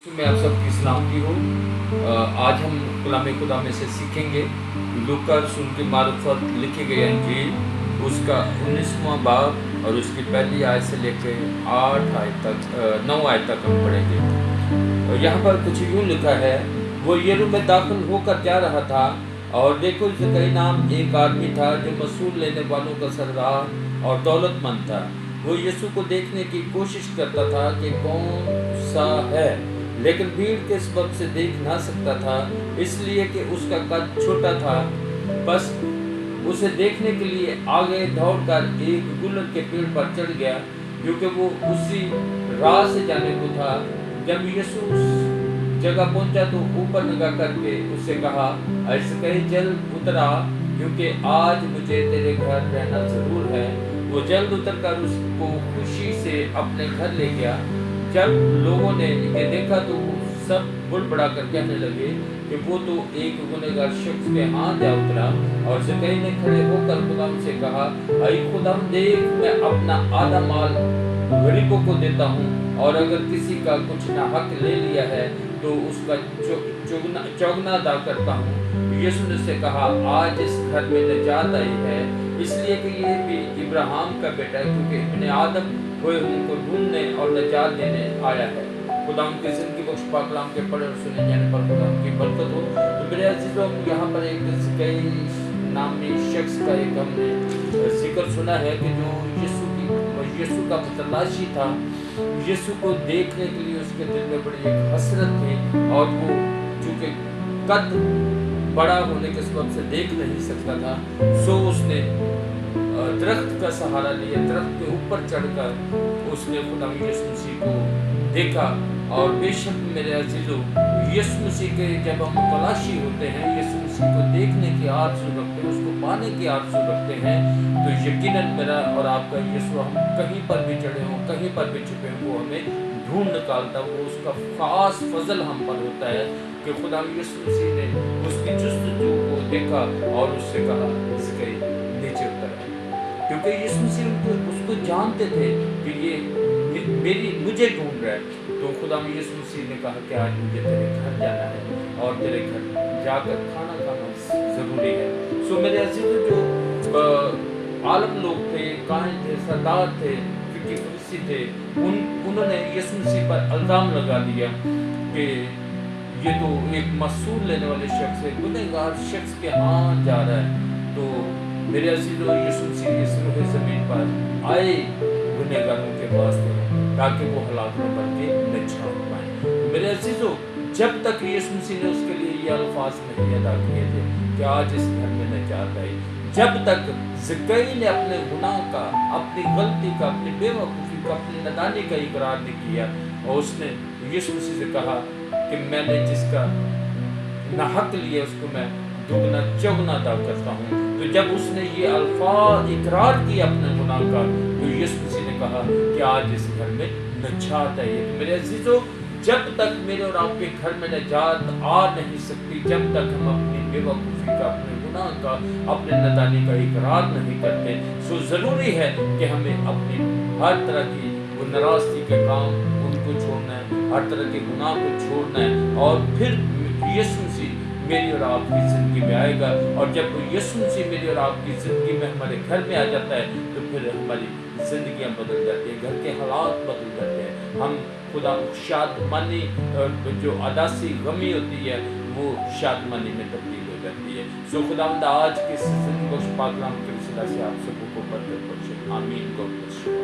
मैं आप सबकी सलामती हूँ। आज हम कलाम खुदा में से सीखेंगे लूका रसूल की मार्फत लिखी गई अंजील उसका 19वां बाब और उसकी पहली आयत से लेकर 9 आयत तक हम पढ़ेंगे। और यहाँ पर कुछ यूँ लिखा है, वो यरूशलेम में दाखिल होकर जा रहा था और देखो ज़कई नाम एक आदमी था जो मसूल लेने वालों का सरदार और दौलतमंद था। वो यीशु को देखने की कोशिश करता था कि कौन सा है, लेकिन भीड़ के सबब से देख ना सकता था, इसलिए कि उसका कद छोटा था। बस उसे देखने के लिए आगे दौड़कर एक गुलर के पेड़ पर चढ़ गया, क्योंकि वो उसी राह से जाने को था। जब यीशु उस जगह पहुंचा तो ऊपर निगाह करके उससे कहा, ऐसे कहीं जल्द उतरा, क्योंकि आज मुझे तेरे घर रहना जरूर है। वो जल्द उतरकर उसको खुशी से अपने घर ले गया। जब लोगों ने ये देखा तो सब बुड़बड़ा कर कहने लगे कि वो तो एक गुनहगार शख्स के हाथ जा उतरा। और ज़कई ने खड़े होकर खुदा से कहा, ऐ खुदा देख, मैं अपना आधा माल गरीबों को देता हूँ, और अगर किसी का कुछ नाहक ले लिया है तो उसका चौगुना अदा करता हूँ। यीशु ने उससे कहा, आज इस घर में निजात आई है, इसलिए कि ये भी इब्राहिम का बेटा है, क्योंकि इब्ने आदम कोई उनको ढूंढने और निजात देने आया है। खुदा उनके ज़िंदगी बख्श पाक कलाम के पढ़े और सुने जाने पर खुदा उनकी बरकत हो। तो मेरे अजीजों, यहाँ पर एक ज़कई नामी शख्स का एक हमने जिक्र सुना है कि जो यीशु का तलाशी था। यीशु को देखने के लिए उसके दिल में बड़ी एक हसरत थी, और वो चूँकि कद बड़ा होने के सबब से देख नहीं सकता था, सो उसने दरख्त का सहारा लिया। दरख्त के ऊपर चढ़कर उसने खुदा यीशु मसीह को देखा। और बेशक मेरे अजीजों, यीशु मसीह के जब हम तलाशी होते हैं, यीशु मसीह को देखने की आरज़ू रखते हैं, उसको पाने की आरज़ू रखते हैं, तो यकीनन मेरा और आपका यीशु, हम कहीं पर भी चढ़े हों, कहीं पर भी छुपे हों, वो हमें ढूंढ निकालता। वो उसका खास फजल हम पर होता है कि खुदा यीशु मसीह ने उसकी जुस्तजू को देखा और उससे कहा, इसके नीचे उतर आए, क्योंकि यीशु मसीह उसको जानते थे कि ये मुझे ढूंढ रहा है। तो खुदा यीशु मसीह ने कहा कि आज मुझे तेरे घर जाना है और तेरे घर जाकर खाना खाना ज़रूरी है। सो मेरे अजीज़ों, जो आलम लोग थे, काहिन थे, सरदार थे, फरीसी थे, उन्होंने यीशु मसीह पर इल्ज़ाम लगा दिया कि ये तो एक मसूल लेने वाले शख्स है, गुनहगार शख्स के हाथ जा रहा है। तो मेरे अजीज़ों, यीशु मसीह इस रूह ज़मीन पर आए गुनहगारों के वास्ते, ताकि वो हालात में बढ़ के निजात पाएं। मेरे अजीज़ों, जब तक यीशु मसीह ने उसके लिए ये अल्फाज नहीं अदा किए थे कि आज इस घर में निजात आई, जब तक ज़कई ने अपने गुनाह का, अपनी गलती का, अपनी बेवकूफ़ी का, अपनी नादानी का इकरार नहीं किया, और उसने यीशु मसीह से कहा कि मैंने जिसका नाहक लिया उसको मैं दुगना चौगुना अदा करता हूँ। तो जब उसने ये अल्फाज इकरार किया अपने गुनाह का, तो यीशु मसीह ने कहा कि आज इस घर में निजात आई है। तो मेरे अजीजों, जब तक मेरे और आपके घर में निजात आ नहीं सकती, जब तक हम अपनी बेवकूफ़ी का, अपने गुनाह का, अपने नादानी का इकरार नहीं करते, सो ज़रूरी है कि हमें अपनी हर तरह की वो नाराज़गी के काम उनको छोड़ना है, हर तरह के गुनाह को छोड़ना है, और फिर यीशु मसीह मेरी और आपकी ज़िंदगी में आएगा। और जब वो यीशु मसीह मेरी और आपकी ज़िंदगी में, हमारे घर में आ जाता है, तो फिर हमारी ज़िंदगियाँ बदल जाती हैं, घर के हालात बदल जाते हैं। हम खुदा शादमानी, जो अदासी गमी होती है, वो शादमानी में तब्दील हो जाती है। सो खुदावंद आज के ज़िंदगी बख्श पाक कलाम के वसीला से आप सबको बरकत बख्शे। आमीन। God bless you.